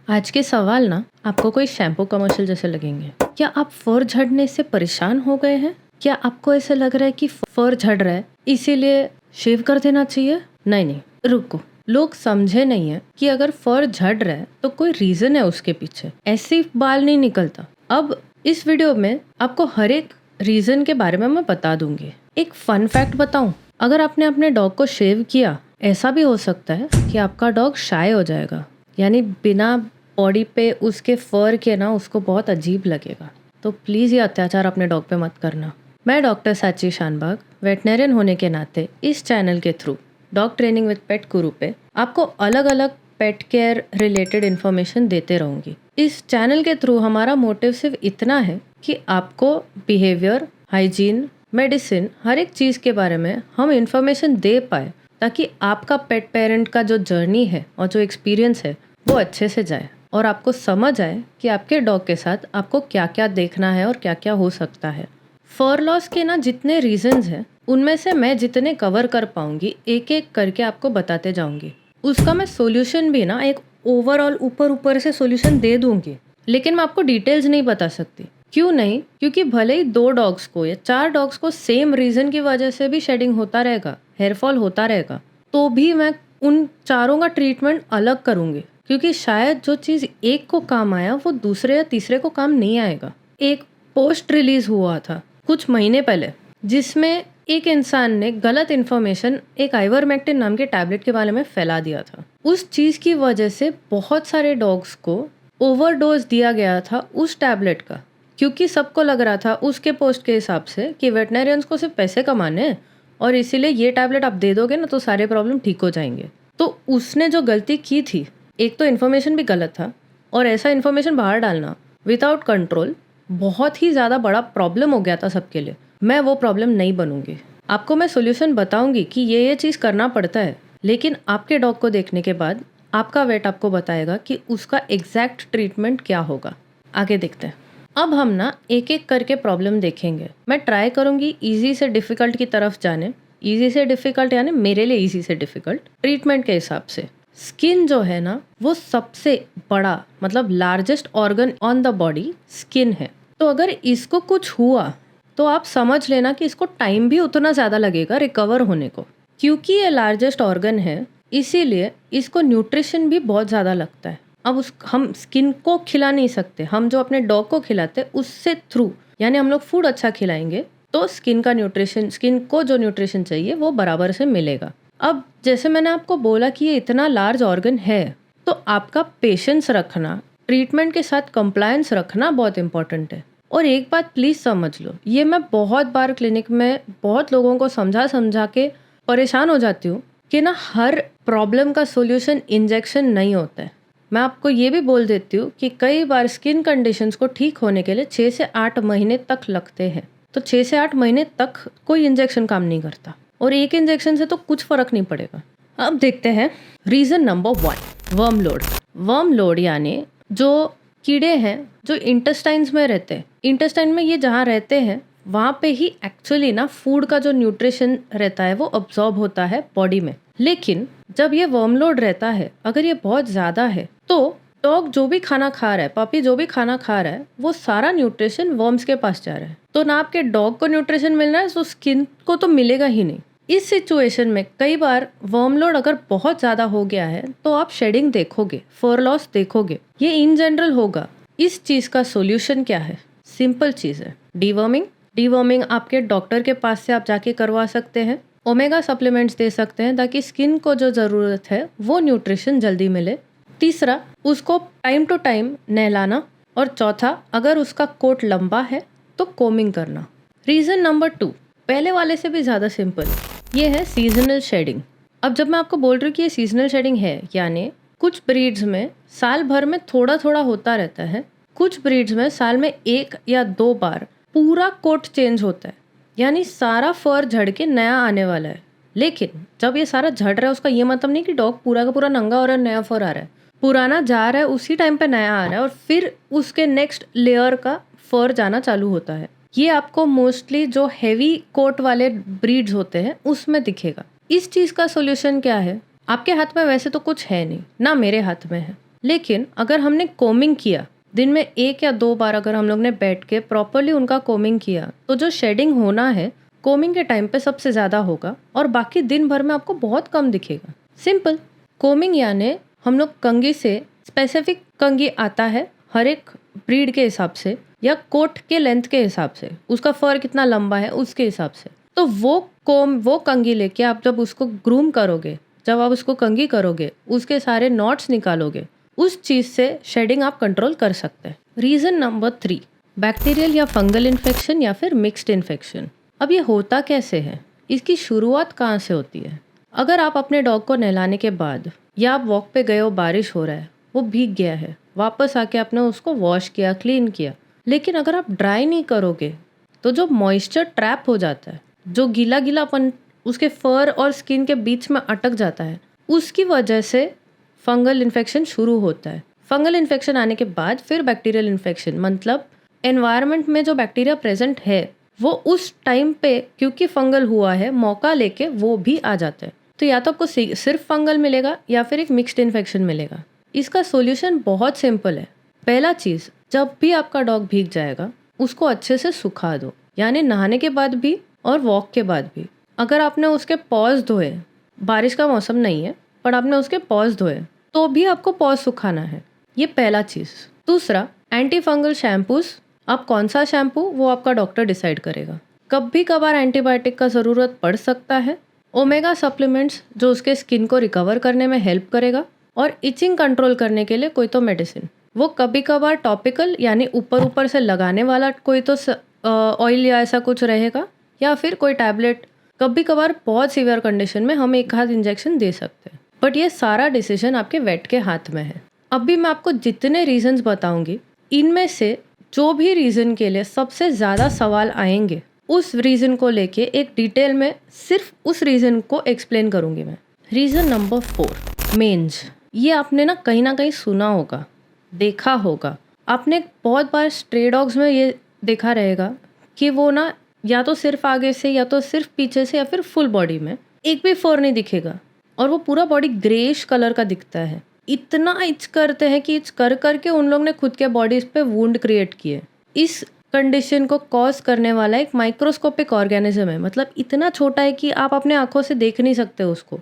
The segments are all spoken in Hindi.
आज के सवाल ना आपको कोई शैम्पू कमर्शियल जैसे लगेंगे। क्या आप फर झड़ने से परेशान हो गए हैं? क्या आपको ऐसा लग रहा है कि फर झड़ रहा है इसीलिए शेव कर देना चाहिए? नहीं, रुको। लोग समझे नहीं है कि अगर फर झड़ रहा है तो कोई रीजन है उसके पीछे, ऐसे बाल नहीं निकलता। अब इस वीडियो में आपको हर एक रीजन के बारे में मैं बता दूंगी। एक फन फैक्ट बताऊं, अगर आपने अपने डॉग को शेव किया, ऐसा भी हो सकता है कि आपका डॉग शाय हो जाएगा, यानी बिना बॉडी पे उसके फर के ना उसको बहुत अजीब लगेगा। तो प्लीज़ ये अत्याचार अपने डॉग पे मत करना। मैं डॉक्टर साची शानबाग वेटनरियन होने के नाते इस चैनल के थ्रू डॉग ट्रेनिंग विद पेट गुरु पे आपको अलग अलग पेट केयर रिलेटेड इन्फॉर्मेशन देते रहूँगी। इस चैनल के थ्रू हमारा मोटिव सिर्फ इतना है कि आपको बिहेवियर, हाइजीन, मेडिसिन, हर एक चीज़ के बारे में हम इन्फॉर्मेशन दे पाए, ताकि आपका पेट पेरेंट का जो जर्नी है और जो एक्सपीरियंस है वो अच्छे से जाए और आपको समझ आए कि आपके डॉग के साथ आपको क्या क्या देखना है और क्या क्या हो सकता है। फर लॉस के ना जितने रीजंस हैं, उनमें से मैं जितने कवर कर पाऊंगी एक एक करके आपको बताते जाऊंगी। उसका मैं सोल्यूशन भी ना एक ओवरऑल ऊपर से सोल्यूशन दे दूंगी, लेकिन मैं आपको डिटेल्स नहीं बता सकती। क्यों नहीं? क्योंकि भले ही 2 डॉग्स को या 4 डॉग्स को सेम रीजन की वजह से भी शेडिंग होता रहेगा, हेयरफॉल होता रहेगा, तो भी मैं उन चारों का ट्रीटमेंट अलग करूंगी, क्योंकि शायद जो चीज़ एक को काम आया वो दूसरे या तीसरे को काम नहीं आएगा। एक पोस्ट रिलीज हुआ था कुछ महीने पहले, जिसमें एक इंसान ने गलत इन्फॉर्मेशन एक आइवरमेक्टिन नाम के टैबलेट के बारे में फैला दिया था। उस चीज़ की वजह से बहुत सारे डॉग्स को ओवरडोज दिया गया था उस टैबलेट का, क्योंकि सबको लग रहा था उसके पोस्ट के हिसाब से कि वेटनरियंस को सिर्फ पैसे कमाने हैं और इसीलिए ये टैबलेट आप दे दोगे ना तो सारे प्रॉब्लम ठीक हो जाएंगे। तो उसने जो गलती की थी, एक तो इन्फॉर्मेशन भी गलत था, और ऐसा इन्फॉर्मेशन बाहर डालना विदाउट कंट्रोल बहुत ही ज़्यादा बड़ा प्रॉब्लम हो गया था सबके लिए। मैं वो प्रॉब्लम नहीं बनूंगी। आपको मैं सोल्यूशन बताऊंगी कि ये चीज़ करना पड़ता है, लेकिन आपके डॉग को देखने के बाद आपका वेट आपको बताएगा कि उसका एग्जैक्ट ट्रीटमेंट क्या होगा। आगे देखते हैं। अब हम ना एक एक करके प्रॉब्लम देखेंगे। मैं ट्राई करूंगी ईजी से डिफ़िकल्ट की तरफ जाने। ईजी से डिफ़िकल्ट यानी मेरे लिए ईजी से डिफ़िकल्ट ट्रीटमेंट के हिसाब से। स्किन जो है ना वो सबसे बड़ा मतलब largest organ on the body skin है। तो अगर इसको कुछ हुआ तो आप समझ लेना कि इसको टाइम भी उतना ज़्यादा लगेगा रिकवर होने को। क्योंकि ये लार्जेस्ट ऑर्गन है, इसीलिए इसको न्यूट्रिशन भी बहुत ज़्यादा लगता है। अब हम स्किन को खिला नहीं सकते, हम जो अपने डॉग को खिलाते हैं उससे थ्रू, यानी हम लोग फूड अच्छा खिलाएंगे तो स्किन का न्यूट्रिशन, स्किन को जो न्यूट्रिशन चाहिए वो बराबर से मिलेगा। अब जैसे मैंने आपको बोला कि ये इतना लार्ज ऑर्गन है, तो आपका पेशेंस रखना, ट्रीटमेंट के साथ कंप्लायंस रखना बहुत इंपॉर्टेंट है। और एक बात प्लीज़ समझ लो, ये मैं बहुत बार क्लिनिक में बहुत लोगों को समझा के परेशान हो जाती हूँ कि ना हर प्रॉब्लम का सोल्यूशन इंजेक्शन नहीं होता है। मैं आपको ये भी बोल देती हूँ कि कई बार स्किन कंडीशंस को ठीक होने के लिए 6 से 8 महीने तक लगते हैं। तो 6 से 8 महीने तक कोई इंजेक्शन काम नहीं करता, और एक इंजेक्शन से तो कुछ फर्क नहीं पड़ेगा। अब देखते हैं reason number 1, worm load. Worm load यानी जो कीड़े हैं जो इंटेस्टाइन्स में रहते हैं, इंटेस्टाइन में ये जहाँ रहते हैं वहाँ पे ही एक्चुअली ना फूड का जो न्यूट्रिशन रहता है वो अब्सॉर्ब होता है बॉडी में। लेकिन जब ये वर्म लोड रहता है, अगर ये बहुत ज़्यादा है, तो डॉग जो भी खाना खा रहा है, पपी जो भी खाना खा रहा है, वो सारा न्यूट्रिशन वर्म्स के पास जा रहा है। तो ना आपके डॉग को न्यूट्रिशन मिल रहा है, तो स्किन को तो मिलेगा ही नहीं। इस सिचुएशन में कई बार वर्म लोड अगर बहुत ज़्यादा हो गया है तो आप शेडिंग देखोगे, फर लॉस देखोगे, ये इन जनरल होगा। इस चीज़ का सोल्यूशन क्या है? सिंपल चीज़ है, डीवर्मिंग। डीवर्मिंग आपके डॉक्टर के पास से आप जाके करवा सकते हैं। ओमेगा सप्लीमेंट्स दे सकते हैं ताकि स्किन को जो ज़रूरत है वो न्यूट्रिशन जल्दी मिले। तीसरा, उसको टाइम टू टाइम नहलाना। और चौथा, अगर उसका कोट लंबा है तो कोमिंग करना। रीज़न नंबर 2 पहले वाले से भी ज़्यादा सिंपल, ये है सीजनल शेडिंग। अब जब मैं आपको बोल रही हूँ कि ये सीजनल शेडिंग है, यानी कुछ ब्रीड्स में साल भर में थोड़ा थोड़ा होता रहता है, कुछ ब्रीड्स में साल में 1 या 2 बार पूरा कोट चेंज होता है, यानी सारा फर झड़ के नया आने वाला है। लेकिन जब ये सारा झड़ रहा है उसका ये मतलब नहीं कि डॉग पूरा का पूरा नंगा हो रहा है, नया फर आ रहा है। पुराना जा रहा है, उसी टाइम पे नया आ रहा है, और फिर उसके नेक्स्ट लेयर का फर जाना चालू होता है। ये आपको मोस्टली जो हेवी कोट वाले ब्रीड्स होते हैं उसमें दिखेगा। इस चीज़ का सोल्यूशन क्या है? आपके हाथ में वैसे तो कुछ है नहीं, ना मेरे हाथ में है। लेकिन अगर हमने कोमिंग किया, दिन में 1 या 2 बार अगर हम लोग ने बैठ के प्रॉपरली उनका कोमिंग किया, तो जो शेडिंग होना है कोमिंग के टाइम पे सबसे ज़्यादा होगा और बाकी दिन भर में आपको बहुत कम दिखेगा। सिंपल। कोमिंग यानी हम लोग कंघी से, स्पेसिफिक कंघी आता है हर एक ब्रीड के हिसाब से या कोट के लेंथ के हिसाब से, उसका फर कितना लंबा है उसके हिसाब से। तो वो कंघी लेके आप जब उसको ग्रूम करोगे, जब आप उसको कंघी करोगे, उसके सारे नॉट्स निकालोगे, उस चीज़ से शेडिंग आप कंट्रोल कर सकते हैं। रीज़न नंबर 3, बैक्टीरियल या फंगल इन्फेक्शन या फिर मिक्स्ड इन्फेक्शन। अब ये होता कैसे है, इसकी शुरुआत कहाँ से होती है? अगर आप अपने डॉग को नहलाने के बाद या आप वॉक पे गए हो, बारिश हो रहा है, वो भीग गया है, वापस आके आपने उसको वॉश किया, क्लीन किया, लेकिन अगर आप ड्राई नहीं करोगे तो जो मॉइस्चर ट्रैप हो जाता है, जो गीला गीलापन उसके फर और स्किन के बीच में अटक जाता है, उसकी वजह से फंगल इन्फेक्शन शुरू होता है। फंगल इन्फेक्शन आने के बाद फिर बैक्टीरियल इन्फेक्शन, मतलब एनवायरनमेंट में जो बैक्टीरिया प्रेजेंट है वो उस टाइम पे क्योंकि फंगल हुआ है मौका लेके वो भी आ जाता है। तो या तो आपको सिर्फ फंगल मिलेगा या फिर एक मिक्स्ड इन्फेक्शन मिलेगा। इसका सॉल्यूशन बहुत सिंपल है। पहला चीज़, जब भी आपका डॉग भीग जाएगा उसको अच्छे से सुखा दो, यानी नहाने के बाद भी और वॉक के बाद भी। अगर आपने उसके पॉज धोए, बारिश का मौसम नहीं है पर आपने उसके पॉज धोए, तो भी आपको पॉज सुखाना है। ये पहला चीज़। दूसरा, एंटी फंगल शैम्पूज। आप कौन सा शैम्पू वो आपका डॉक्टर डिसाइड करेगा। कभी कभार एंटीबायोटिक का ज़रूरत पड़ सकता है। ओमेगा सप्लीमेंट्स जो उसके स्किन को रिकवर करने में हेल्प करेगा, और इचिंग कंट्रोल करने के लिए कोई तो मेडिसिन। वो कभी कभार टॉपिकल यानी ऊपर ऊपर से लगाने वाला कोई तो ऑयल या ऐसा कुछ रहेगा, या फिर कोई टैबलेट। कभी कभार बहुत सीवियर कंडीशन में हम एक हाथ इंजेक्शन दे सकते हैं, बट ये सारा डिसीजन आपके वेट के हाथ में है। अभी मैं आपको जितने रीजंस बताऊंगी, इनमें से जो भी रीज़न के लिए सबसे ज़्यादा सवाल आएंगे, उस रीज़न को लेके एक डिटेल में सिर्फ उस रीज़न को एक्सप्लेन करूंगी मैं। रीज़न नंबर 4, मेंज। ये आपने ना कहीं सुना होगा, देखा होगा। आपने बहुत बार स्ट्रे डॉग्स में ये देखा रहेगा कि वो ना या तो सिर्फ आगे से या तो सिर्फ पीछे से या फिर फुल बॉडी में एक भी फर नहीं दिखेगा और वो पूरा बॉडी ग्रेइश कलर का दिखता है। इतना इच करते हैं कि इच कर करके उन लोग ने खुद के बॉडीज पे वुंड क्रिएट किए। इस कंडीशन को कॉज करने वाला एक माइक्रोस्कोपिक ऑर्गेनिज्म है, मतलब इतना छोटा है कि आप अपने आंखों से देख नहीं सकते उसको।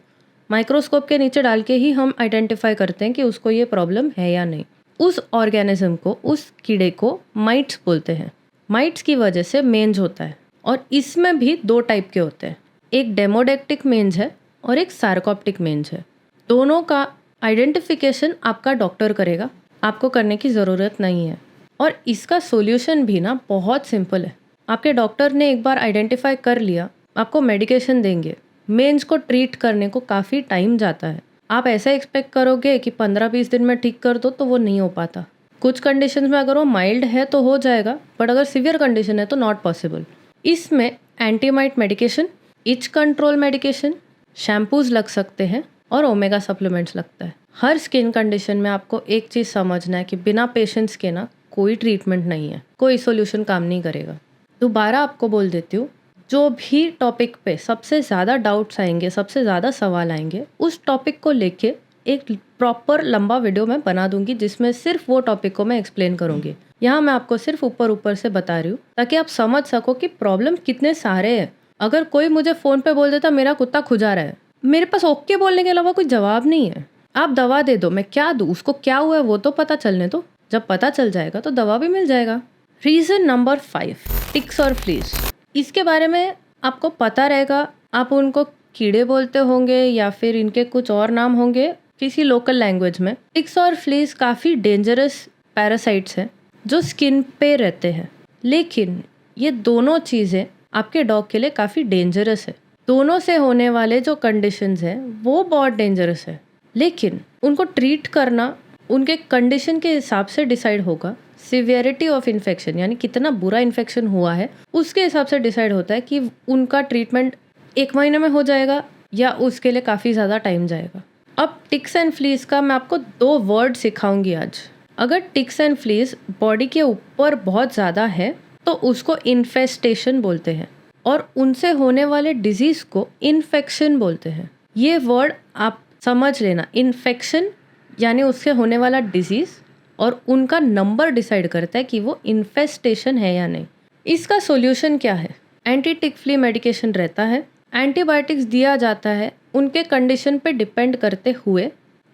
माइक्रोस्कोप के नीचे डाल के ही हम आइडेंटिफाई करते हैं कि उसको ये प्रॉब्लम है या नहीं। उस ऑर्गेनिज्म को, उस कीड़े को माइट्स बोलते हैं। माइट्स की वजह से मेंज होता है, और इसमें भी 2 टाइप के होते हैं। एक डेमोडेक्टिक मेंज है और एक सार्कोप्टिक मेंज है। दोनों का आइडेंटिफिकेशन आपका डॉक्टर करेगा, आपको करने की ज़रूरत नहीं है। और इसका सॉल्यूशन भी ना बहुत सिंपल है। आपके डॉक्टर ने एक बार आइडेंटिफाई कर लिया, आपको मेडिकेशन देंगे। मेंज को ट्रीट करने को काफ़ी टाइम जाता है। आप ऐसा एक्सपेक्ट करोगे कि 15-20 दिन में ठीक कर दो, तो वो नहीं हो पाता। कुछ कंडीशन में अगर वो माइल्ड है तो हो जाएगा, बट अगर सीवियर कंडीशन है तो नॉट पॉसिबल। इसमें antimite medication, itch control medication, shampoos लग सकते हैं और ओमेगा सप्लीमेंट्स लगता है। हर स्किन कंडीशन में आपको एक चीज़ समझना है कि बिना पेशेंस के ना कोई ट्रीटमेंट नहीं है, कोई सॉल्यूशन काम नहीं करेगा। दोबारा आपको बोल देती हूँ, जो भी टॉपिक पे सबसे ज़्यादा डाउट्स आएंगे, सबसे ज़्यादा सवाल आएंगे, उस टॉपिक को लेके एक प्रॉपर लंबा वीडियो मैं बना दूंगी जिसमें सिर्फ वो टॉपिक को मैं एक्सप्लेन करूंगी। यहाँ मैं आपको सिर्फ ऊपर ऊपर से बता रही हूँ ताकि आप समझ सको कि प्रॉब्लम कितने सारे हैं। अगर कोई मुझे फ़ोन पे बोल देता मेरा कुत्ता खुजा रहा है, मेरे पास ओके बोलने के अलावा कोई जवाब नहीं है। आप दवा दे दो, मैं क्या दूँ, उसको क्या हुआ है वो तो पता चलने दो। जब पता चल जाएगा तो दवा भी मिल जाएगा। रीज़न नंबर 5, टिक्स और फ्लीज। इसके बारे में आपको पता रहेगा, आप उनको कीड़े बोलते होंगे या फिर इनके कुछ और नाम होंगे किसी लोकल लैंग्वेज में। टिक्स और फ्लीज काफ़ी डेंजरस पैरासाइट्स हैं जो स्किन पे रहते हैं, लेकिन ये दोनों चीज़ें आपके डॉग के लिए काफ़ी डेंजरस है। दोनों से होने वाले जो कंडीशंस हैं वो बहुत डेंजरस है, लेकिन उनको ट्रीट करना उनके कंडीशन के हिसाब से डिसाइड होगा। सिवियरिटी ऑफ इन्फेक्शन यानी कितना बुरा इन्फेक्शन हुआ है उसके हिसाब से डिसाइड होता है कि उनका ट्रीटमेंट 1 महीने में हो जाएगा या उसके लिए काफ़ी ज़्यादा टाइम जाएगा। अब टिक्स एंड फ्लीज का मैं आपको 2 वर्ड सिखाऊंगी आज। अगर टिक्स एंड फ्लीज बॉडी के ऊपर बहुत ज़्यादा है तो उसको इन्फेस्टेशन बोलते हैं, और उनसे होने वाले डिजीज़ को इन्फेक्शन बोलते हैं। ये वर्ड आप समझ लेना, इन्फेक्शन यानी उससे होने वाला डिजीज़ और उनका नंबर डिसाइड करता है कि वो इन्फेस्टेशन है या नहीं। इसका सॉल्यूशन क्या है? एंटी टिक फ्ली मेडिकेशन रहता है, एंटीबायोटिक्स दिया जाता है उनके कंडीशन पे डिपेंड करते हुए,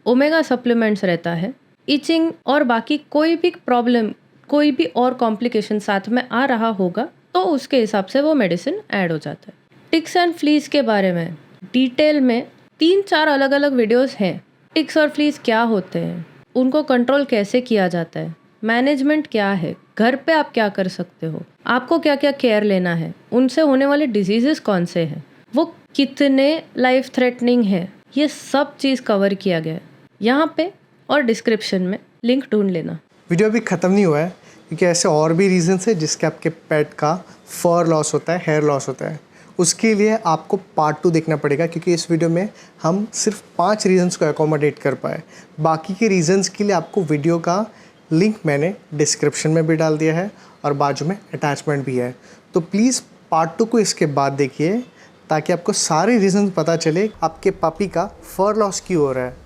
ओमेगा सप्लीमेंट्स रहता है, इचिंग और बाकी कोई भी प्रॉब्लम, कोई भी और कॉम्प्लिकेशन साथ में आ रहा होगा तो उसके हिसाब से वो मेडिसिन ऐड हो जाता है। टिक्स एंड फ्लीज के बारे में डिटेल में 3-4 अलग अलग वीडियोस हैं। टिक्स और फ्लीज क्या होते हैं, उनको कंट्रोल कैसे किया जाता है, मैनेजमेंट क्या है, घर पे आप क्या कर सकते हो, आपको क्या क्या केयर लेना है, उनसे होने वाले डिजीजेस कौन से हैं, वो कितने लाइफ थ्रेटनिंग है, ये सब चीज़ कवर किया गया है यहाँ पे और डिस्क्रिप्शन में लिंक ढूंढ लेना। वीडियो अभी ख़त्म नहीं हुआ है क्योंकि ऐसे और भी रीजंस है जिसके आपके पेट का फर लॉस होता है, हेयर लॉस होता है। उसके लिए आपको पार्ट 2 देखना पड़ेगा क्योंकि इस वीडियो में हम सिर्फ 5 रीजंस को अकोमोडेट कर पाए। बाकी के रीजंस के लिए आपको वीडियो का लिंक मैंने डिस्क्रिप्शन में भी डाल दिया है और बाजू में अटैचमेंट भी है। तो प्लीज़ पार्ट 2 को इसके बाद देखिए ताकि आपको सारे रीजंस पता चले आपके पपी का फर लॉस क्यों हो रहा है।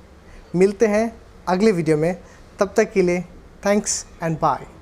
मिलते हैं अगले वीडियो में, तब तक के लिए थैंक्स एंड बाय।